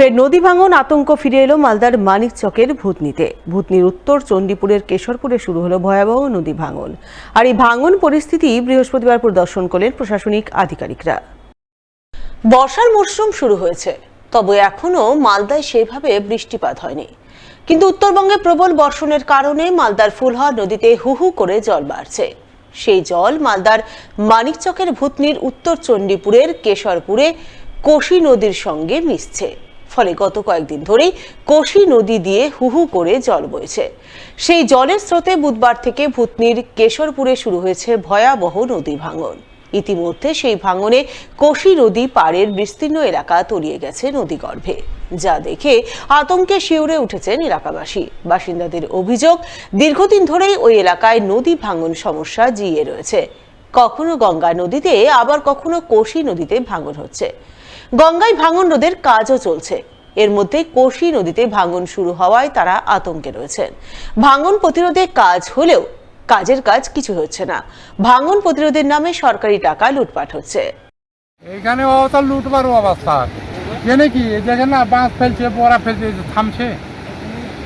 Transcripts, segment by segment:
ফের নদী ভাঙন আতঙ্ক ফিরে এলো মালদার মানিকচকের ভূতনিতে। ভূতনির উত্তর চণ্ডীপুরের কেশরপুরে শুরু হলো ভয়াবহ নদী ভাঙন। আর এই ভাঙন পরিস্থিতি বৃহস্পতিবার পরিদর্শন করলেন প্রশাসনিক আধিকারিকরা। বর্ষার মরশুম শুরু হয়েছে, তবে এখনো মালদায় সেভাবে বৃষ্টিপাত হয়নি। কিন্তু উত্তরবঙ্গে প্রবল বর্ষণের কারণে মালদার ফুলহর নদীতে হু হু করে জল বাড়ছে। সেই জল মালদার মানিকচকের ভূতনির উত্তর চণ্ডীপুরের কেশরপুরে কোশি নদীর সঙ্গে মিশছে। ফলে গত কয়েকদিন ধরেই কোশি নদী দিয়ে হু হু করে জল বইছে। সেই জলের স্রোতে বুধবার থেকে ভূতনির কেশরপুরে শুরু হয়েছে ভয়াবহ নদী ভাঙন। ইতিমধ্যে সেই ভাঙনে কোশি নদী পাড়ের বিস্তীর্ণ এলাকা তলিয়ে গেছে নদীগর্ভে, যা দেখে আতঙ্কে শিউরে উঠেছেন এলাকাবাসী। বাসিন্দাদের অভিযোগ, দীর্ঘদিন ধরেই ওই এলাকায় নদী ভাঙন সমস্যা জিয়ে রয়েছে। কখনো গঙ্গা নদীতে, আবার কখনো কোশি নদীতে ভাঙন হচ্ছে। গঙ্গায় ভাঙন রোধের কাজও চলছে। এর মধ্যে কোশি নদীতে ভাঙন শুরু হওয়ায় তারা আতঙ্কে রয়েছেন। ভাঙন প্রতিরোধে কাজ হলেও কাজের কাজ কিছু হচ্ছে না। ভাঙন প্রতিরোধের নামে সরকারি টাকা লুটপাট হচ্ছে। এখানে লুটবার অবস্থা জেনে কি দেখেন না, বাঁশ ফেলছে, বড়া ফেলছে, থামছে।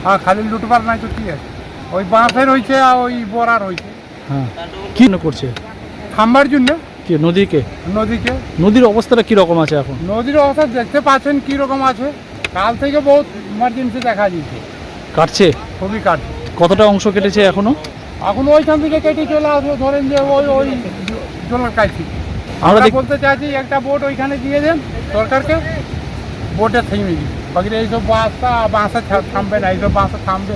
আর খালি লুটবার নাই তো কি আছে, ওই বাঁশের হয়েছে আর ওই বড়ার হয়েছে। হ্যাঁ, কি করছে থামবার জন্য কি নদীকে নদীর অবস্থাটা কি রকম আছে এখন? নদীর অবস্থা দেখতে পাচ্ছেন কি রকম আছে। কাল থেকে বহুত ইমার্জেন্সি দেখা দিয়েছে, কাটছে, খুবই কাটছে। কতটা অংশ কেটেছে এখনো? এখন ওইখান থেকে কেটে চলে আসবে, ধরেন যে ওই ওই জলের কাছে। আমরা বলতে চাইছি একটা বোট ওইখানে দিয়ে দেন সরকারকে, বোটে থেমে দিই। বাকি এইসব বাঁশে থামবে না, এইসব বাঁশে থামবে।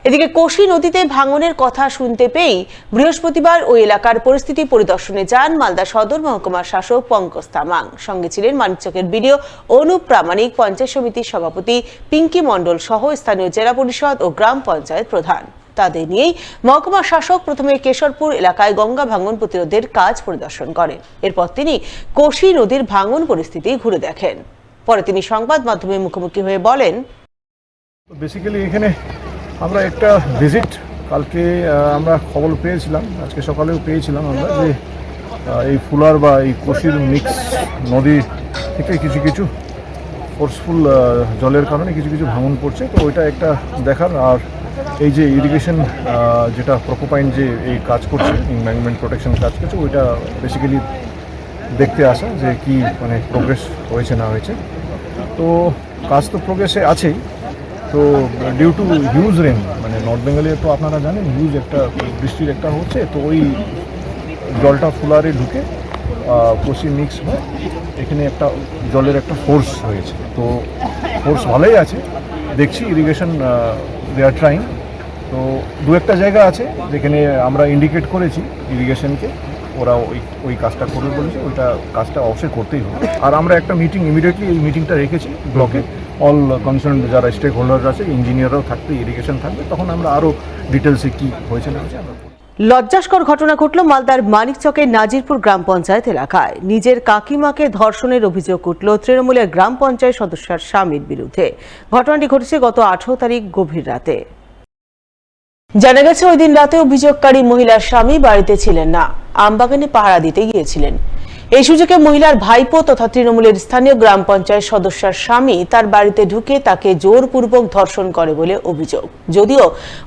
এদিকে কোশি নদীতে ভাঙনের কথা শুনতে পেয়েই বৃহস্পতিবার ওই এলাকার পরিস্থিতি পরিদর্শনে যান মালদা সদর মহকুমার শাসক পঙ্কজ তামাং। সঙ্গে ছিলেন মানিকচকের বিডিও অনুপ প্রামাণিক, পঞ্চায়েত সমিতির সভাপতি পিঙ্কি মণ্ডল সহ স্থানীয় জেলা পরিষদ ও গ্রাম পঞ্চায়েত প্রধান। তাদের নিয়েই মহকুমা শাসক প্রথমে কেশরপুর এলাকায় গঙ্গা ভাঙন প্রতিরোধের কাজ পরিদর্শন করেন। এরপর তিনি কোশি নদীর ভাঙন পরিস্থিতি ঘুরে দেখেন। পরে তিনি সংবাদ মাধ্যমের মুখোমুখি হয়ে বলেন, বেসিক্যালি এখানে আমরা একটা ভিজিট কালকে আমরা খবর পেয়েছিলাম, আজকে সকালেও পেয়েছিলাম আমরা, যে এই ফুলার বা এই কোশির মিক্স নদী থেকে কিছু কিছু ফোর্সফুল জলের কারণে কিছু কিছু ভাঙন পড়ছে। তো ওইটা একটা দেখার, আর এই যে ইরিগেশন যেটা প্রকোপাইন যে এই কাজ করছে, এনভায়রনমেন্ট প্রোটেকশন কাজ করছে, ওইটা বেসিক্যালি দেখতে আসা যে কি মানে প্রোগ্রেস হয়েছে না হয়েছে। তো কাজ তো প্রোগ্রেসে আছেই। তো ডিউ টু হিউজ রেন, মানে নর্থ বেঙ্গলে তো আপনারা জানেন হিউজ একটা বৃষ্টির একটা হচ্ছে, তো ওই জলটা ফুলারে ঢুকে কোশি মিক্স হয়, এখানে একটা জলের একটা ফোর্স হয়েছে। তো ফোর্স ভালোই আছে, দেখছি ইরিগেশন দে আর ট্রাইং। তো দু একটা জায়গা আছে যেখানে আমরা ইন্ডিকেট করেছি ইরিগেশনকে, ওরা ওই কাজটা করবে বলেছে, ওইটা কাজটা অবশ্যই করতেই হবে। আর আমরা একটা মিটিং ইমিডিয়েটলি এই মিটিংটা রেখেছি ব্লকে, অল কনসার্ন যারা স্টেক হোল্ডার আছে, ইঞ্জিনিয়াররাও থাকবে, ইরিগেশন থাকবে, তখন আমরা আরও ডিটেলসে কী হয়েছে না হয়েছে আমরা। লজ্জাস্কর ঘটনা ঘটল মালদার মানিকচকের নাজিরপুর গ্রাম পঞ্চায়েত এলাকায়। নিজের কাকিমাকে ধর্ষণের অভিযোগ উঠল তৃণমূলের গ্রাম পঞ্চায়েত সদস্যের স্বামীর বিরুদ্ধে। ঘটনাটি ঘটেছে গত 18 তারিখ গভীর রাতে। জানা গেছে ওই দিন রাতে অভিযোগকারী মহিলার স্বামী বাড়িতে ছিলেন না, আমবাগানে পাহারা দিতে গিয়েছিলেন। এই সুযোগে মহিলার ভাইপো তথা তৃণমূলের স্থানীয় গ্রাম পঞ্চায়েত সদস্যের স্বামী তার বাড়িতে ঢুকে তাকে জোরপূর্বক ধর্ষণ করে বলে অভিযোগ। যদিও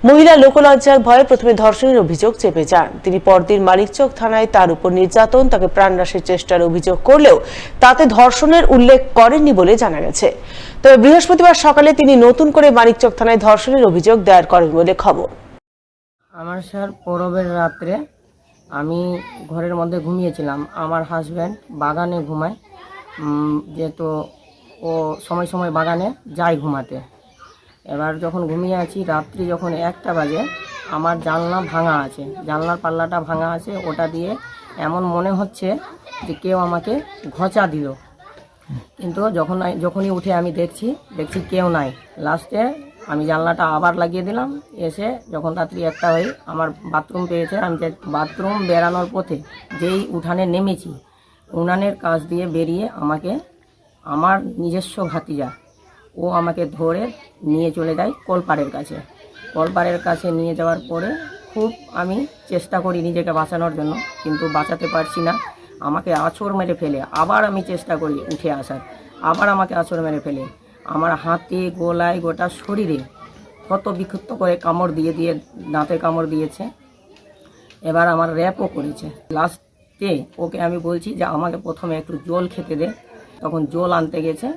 মহিলা লোকলজ্জার ভয়ে প্রথমে ধর্ষণের অভিযোগ চেপে যান। তিনি পরদিন মানিকচক থানায় তার উপর নির্যাতন, তাকে প্রাণনাশের চেষ্টার অভিযোগ করলেও তাতে ধর্ষণের উল্লেখ করেননি বলে জানা গেছে। তবে বৃহস্পতিবার সকালে তিনি নতুন করে মানিকচক থানায় ধর্ষণের অভিযোগ দায়ের করেন বলে খবর। আমার স্যার পরবের রাত্রে আমি ঘরের মধ্যে ঘুমিয়েছিলাম, আমার হাজব্যান্ড বাগানে ঘুমায়, যেহেতু ও সময় সময় বাগানে যায় ঘুমাতে। এবার যখন ঘুমিয়ে আছি, রাত্রি যখন 1টা বাজে, আমার জানলা ভাঙা আছে, জানলার পাল্লাটা ভাঙা আছে, ওটা দিয়ে এমন মনে হচ্ছে যে কেউ আমাকে ঘচা দিল। কিন্তু যখনই উঠে আমি দেখছি কেউ নাই। লাস্টে আমি জানলাটা আবার লাগিয়ে দিলাম। এসে যখন রাত্রি 1টা হয়, আমার বাথরুম পেয়েছে। আমি বাথরুম বেরানোর পথে যেই উঠানে নেমেছি, উনানের কাছ দিয়ে বেরিয়ে আমাকে আমার নিজস্ব ভাতিজা ও আমাকে ধরে নিয়ে চলে যায় কলপাড়ের কাছে। কলপাড়ের কাছে নিয়ে যাওয়ার পরে খুব আমি চেষ্টা করি নিজেকে বাঁচানোর জন্য, কিন্তু বাঁচাতে পারছি না। আমাকে আঁচড় মেরে ফেলে আবার আমি চেষ্টা করি উঠে আসার। আবার আমাকে আঁচড় মেরে ফেলে। আমার হাতে, গলায়, গোটা শরীরে কত বিক্ষিপ্ত করে কামড় দিয়ে দিয়ে দাঁতে কামড় দিয়েছে। এবার আমার র্যাপও করেছে। লাস্টে ওকে আমি বলছি যে আমাকে প্রথমে একটু জল খেতে দে। তখন জল আনতে গেছে।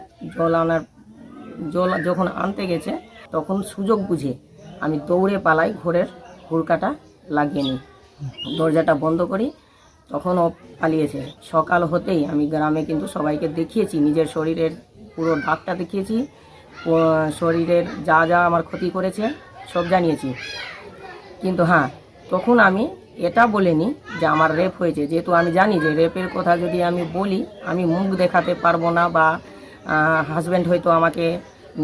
জল যখন আনতে গেছে তখন সুযোগ বুঝে আমি দৌড়ে পালাই, ঘরের হুড়কাটা লাগিয়ে নিই, দরজাটা বন্ধ করি। তখন ও পালিয়েছে। সকাল হতেই আমি গ্রামে কিন্তু সবাইকে দেখিয়েছি, নিজের শরীরের পুরো দাগটা দেখিয়েছি, শরীরের যা যা আমার ক্ষতি করেছে সব জানিয়েছি। কিন্তু হ্যাঁ, তখন আমি এটা বলিনি যে আমার রেপ হয়েছে, যেহেতু আমি জানি যে রেপের কথা যদি আমি বলি আমি মুখ দেখাতে পারবো না, বা হাজব্যান্ড হয়তো আমাকে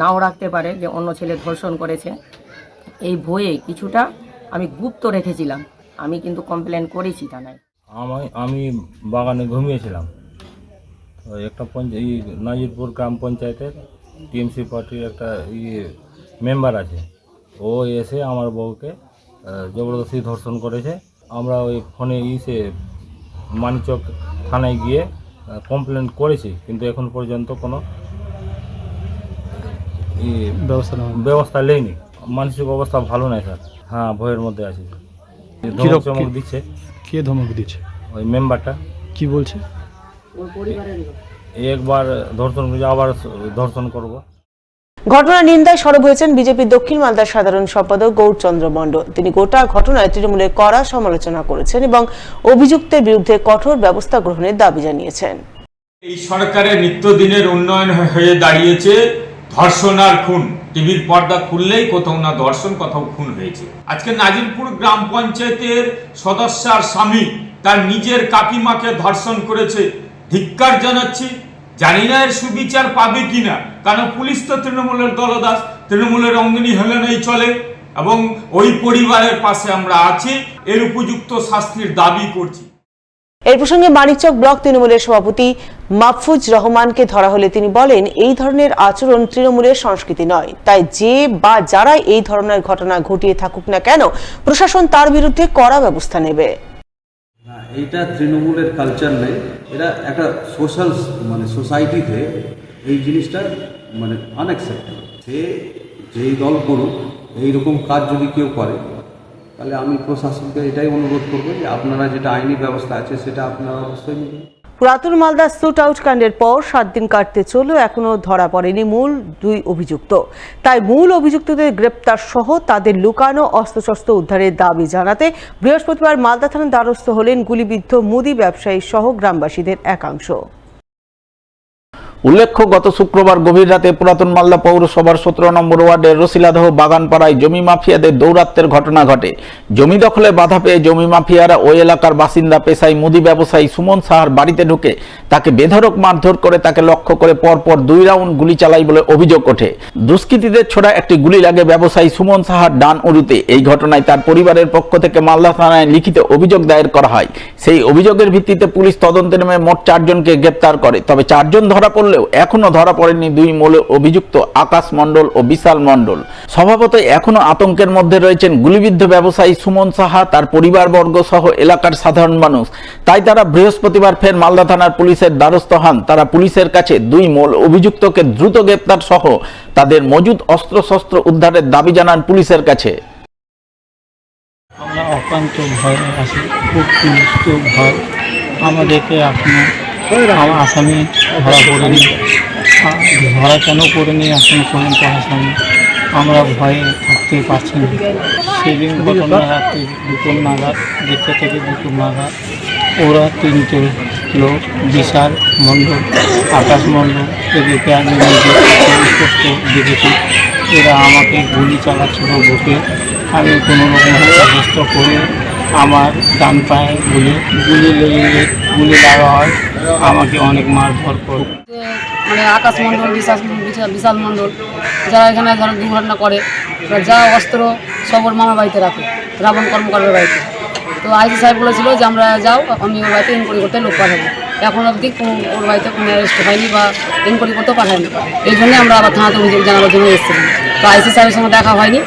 নাও রাখতে পারে যে অন্য ছেলে ধর্ষণ করেছে। এই ভয়ে কিছুটা আমি গুপ্ত রেখেছিলাম। আমি কিন্তু কমপ্লেন করেছি থানায়। আমি বাগানে ঘুমিয়েছিলাম। তো একটা নাজিরপুর গ্রাম পঞ্চায়েতের টিএমসি পার্টির একটা মেম্বার আছে, ও এসে আমার বউকে জবরদস্তি ধর্ষণ করেছে। আমরা ওই ফোনে মানিকচক থানায় গিয়ে কমপ্লেন করেছি, কিন্তু এখন পর্যন্ত কোনো ব্যবস্থা নেয়নি। মানসিক অবস্থা ভালো নাই স্যার। হ্যাঁ, ভয়ের মধ্যে আছি। চমক দিচ্ছে। কে ধমক দিচ্ছে? ওই মেম্বারটা। কি বলছে? একবার ধর্ষণ করেছে, আবার ধর্ষণ করব। ঘটনার নিন্দায় সরব হয়েছেন বিজেপির দক্ষিণ মালদার সাধারণ সম্পাদক গৌরচন্দ্র মণ্ডল। তিনি গোটা ঘটনায় তৃণমূলের কড়া সমালোচনা করেছেন এবং অভিযুক্তের বিরুদ্ধে কঠোর ব্যবস্থা গ্রহণের দাবি জানিয়েছেন। এই সরকারের নিত্যদিনের উন্নয়ন হয়ে দাঁড়িয়েছে ধর্ষণ আর খুন। টিভির পর্দা খুললেই কোথাও না ধর্ষণ, কোথাও খুন হয়েছে। আজকে নাজিরপুর গ্রাম পঞ্চায়েতের সদস্যার স্বামী তার নিজের কাকিমাকে ধর্ষণ করেছে। ধিক্কার জানাচ্ছি। জানি না এর সুবিচার পাবে কিনা, কারণ পুলিশ তো তৃণমূলের দলদাস, তৃণমূলের অঙ্গনী হেলনেই চলে, এবং ওই পরিবারের পাশে আমরা আছি। এর উপযুক্ত শাস্তির দাবি করছি। এই প্রসঙ্গে মানিকচক ব্লক তৃণমূলের সভাপতি মাহফুজ রহমানকে ধরা হলে তিনি বলেন, এই ধরনের আচরণ তৃণমূলের সংস্কৃতি নয়। তাই যে বা যারা এই ধরনের ঘটনা ঘটিয়ে থাকুক না কেন, প্রশাসন তার বিরুদ্ধে কড়া ব্যবস্থা নেবে। এইটা তৃণমূলের কালচার নেই। এটা একটা সোসাইটিতে এই জিনিসটা আনএক্সেপ্টেবল। সে যেই দল করুক, এইরকম কাজ যদি কেউ করে, তাহলে আমি প্রশাসনকে এটাই অনুরোধ করবো যে আপনারা যেটা আইনি ব্যবস্থা আছে সেটা আপনারা অবশ্যই নেবেন। পুরাতন মালদা শুট আউট কাণ্ডের পর 7 দিন কাটতে চললেও এখনো ধরা পড়েনি মূল 2 অভিযুক্ত। তাই মূল অভিযুক্তদের গ্রেপ্তার সহ তাদের লুকানো অস্ত্রশস্ত্র উদ্ধারের দাবি জানাতে বৃহস্পতিবার মালদা থানার দ্বারস্থ হলেন গুলিবিদ্ধ মুদি ব্যবসায়ী সহ গ্রামবাসীদের একাংশ। উল্লেখ্য, গত শুক্রবার গভীর রাতে পুরাতন মালদা পৌরসভার 17 নম্বর ওয়ার্ডের রসিলাদহ বাগানপাড়ায় জমি মাফিয়াদের দৌরাত্ম্যের ঘটনা ঘটে। জমি দখলে বাধা পেয়ে জমি মাফিয়ারা ওই এলাকার বাসিন্দা পেশাই মুদি ব্যবসায়ী সুমন সাহার বাড়িতে ঢুকে তাকে বেধড়ক মারধর করে তাকে লক্ষ্য করে পরপর 2 রাউন্ড গুলি চালায় বলে অভিযোগ ওঠে। দুষ্কৃতীদের ছোড়া একটি গুলি লাগে ব্যবসায়ী সুমন সাহার ডান উরুতে। এই ঘটনায় তার পরিবারের পক্ষ থেকে মালদা থানায় লিখিত অভিযোগ দায়ের করা হয়। সেই অভিযোগের ভিত্তিতে পুলিশ তদন্তে নেমে মোট 4 জনকে গ্রেপ্তার করে। তবে 4 জন ধরা পড়লেও এখনো ধরা পড়েনি 2 মূল অভিযুক্ত আকাশ মণ্ডল ও বিশাল মণ্ডল। স্বভাবতই এখনো আতঙ্কের মধ্যে রয়েছেন গুলিবিদ্ধ ব্যবসায়ী সুমন সাহা, তার পরিবারবর্গ সহ এলাকার সাধারণ মানুষ। তাই তারা বৃহস্পতিবার ফের মালদা থানার পুলিশের দ্বারস্থ হন। তারা পুলিশের কাছে 2 মূল অভিযুক্তকে দ্রুত গ্রেপ্তার সহ তাদের মজুদ অস্ত্রশস্ত্র উদ্ধারের দাবি জানান পুলিশের কাছে। আমরা অত্যন্ত ভয় আছি, খুব পুলিশ তো ভয়। আমাদেরকে এখনো আসামি ধরা পড়েনি। ধরা কেন পড়েনি এখন পর্যন্ত আসামি, আমরা ভয়ে থাকতে পারছি না। সেদিন ঘটনা রাত্রে 2 নাগাদ, 2 থেকে 2 নাগাদ ওরা 3টে লোক, বিশাল মণ্ডল, আকাশ মণ্ডল, এদেরকে আমি স্পষ্ট দেখেছি। এরা আমাকে গুলি চালাচ্ছিল বুকে। আমি কোনো রকম চেষ্টা করে আমার ডান পায়ে গুলি লাগা হয়, আমাকে অনেক মারধর করে। আকাশ মণ্ডল, বিশাল মণ্ডল, যারা এখানে দুর্ঘটনা করে, যা অস্ত্র সব ওর মামার বাড়িতে রাখে, রাবণ কর্মকারের বাড়িতে। তো আইসি সাহেব বলেছিল যে আমরা যাও, আমি ওর বাড়িতে ইনকোয়ারি করতে লোক পাঠাবো। এখন অবধি ওর বাড়িতে কোনো অ্যারেস্ট হয়নি বা ইনকোয়ারি করতেও পাঠায়নি। এই জন্য আমরা আবার থানাতে অভিযোগ জানানোর জন্য এসেছিলাম। তো আইসি সাহেবের সঙ্গে দেখা হয়নি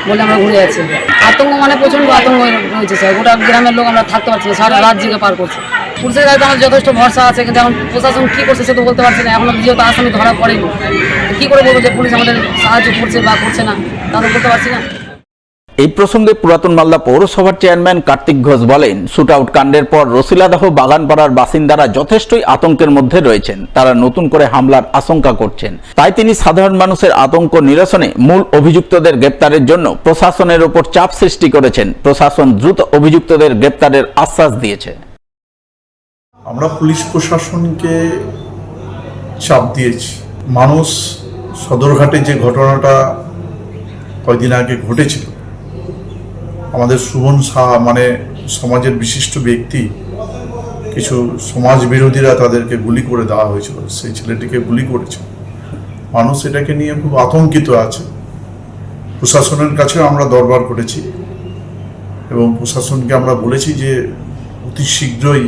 বলে আমরা ঘুরে যাচ্ছি। আতঙ্ক প্রচণ্ড আতঙ্ক হয়েছে স্যার। গোটা গ্রামের লোক আমরা থাকতে পারছি না, সারা রাত জেগে পার করছি। পুলিশের গাড়িতে আমাদের যথেষ্ট ভরসা আছে, কিন্তু এখন প্রশাসন কী করছে সে তো বলতে পারছি না। এখনো যেহেতু আসামি ধরা পড়েনি, কী করে বলবো যে পুলিশ আমাদের সাহায্য করছে বা করছে না, তা তো বলতে পারছি না। এই প্রসঙ্গে পুরাতন মালদা পৌরসভার চেয়ারম্যান কার্তিক ঘোষ বলেন, শুট আউট কাণ্ডের পর রসিলাদহ বাগানপাড়ার বাসিন্দারা যথেষ্টই আতঙ্কের মধ্যে রয়েছেন। তারা নতুন করে হামলার আশঙ্কা করছেন। তাই তিনি সাধারণ মানুষের আতঙ্ক নিরসনে মূল অভিযুক্তদের গ্রেপ্তারের জন্য প্রশাসনের উপর চাপ সৃষ্টি করেছেন। প্রশাসন দ্রুত অভিযুক্তদের গ্রেপ্তারের আশ্বাস দিয়েছে। আমরা পুলিশ প্রশাসনকে চাপ দিয়েছি। মানুষ সদরঘাটে যে ঘটনাটা কয়েকদিন আগে ঘটেছিল, আমাদের সুমন সাহা মানে সমাজের বিশিষ্ট ব্যক্তি, কিছু সমাজ বিরোধীরা তাদেরকে গুলি করে দেওয়া হয়েছিল, সেই ছেলেটিকে গুলি করেছে। মানুষ এটাকে নিয়ে খুব আতঙ্কিত আছে। প্রশাসনের কাছে আমরা দরবার করেছি এবং প্রশাসনকে আমরা বলেছি যে অতি শীঘ্রই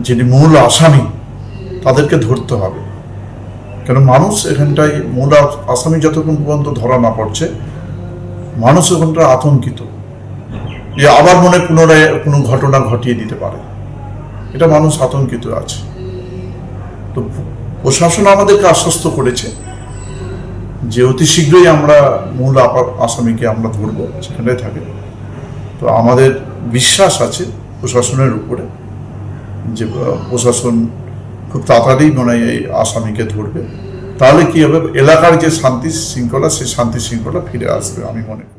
যিনি মূল আসামি তাদেরকে ধরতে হবে। কেন মানুষ এখানটায় মূল আসামি যতক্ষণ পর্যন্ত ধরা না পড়ছে, মানুষ ওখানটা আতঙ্কিত যে আবার মনে পুনরায় কোনো ঘটনা ঘটিয়ে দিতে পারে, এটা মানুষ আতঙ্কিত আছে। তো প্রশাসন আমাদেরকে আশ্বস্ত করেছে যে অতি শীঘ্রই আমরা মূল আসামিকে আমরা ধরবো, সেখানে থাকে। তো আমাদের বিশ্বাস আছে প্রশাসনের উপরে যে প্রশাসন খুব তাড়াতাড়ি মনে হয় এই আসামিকে ধরবে। তাহলে কি হবে, এলাকার যে শান্তি শৃঙ্খলা, সেই শান্তি শৃঙ্খলা ফিরে আসবে আমি মনে করি।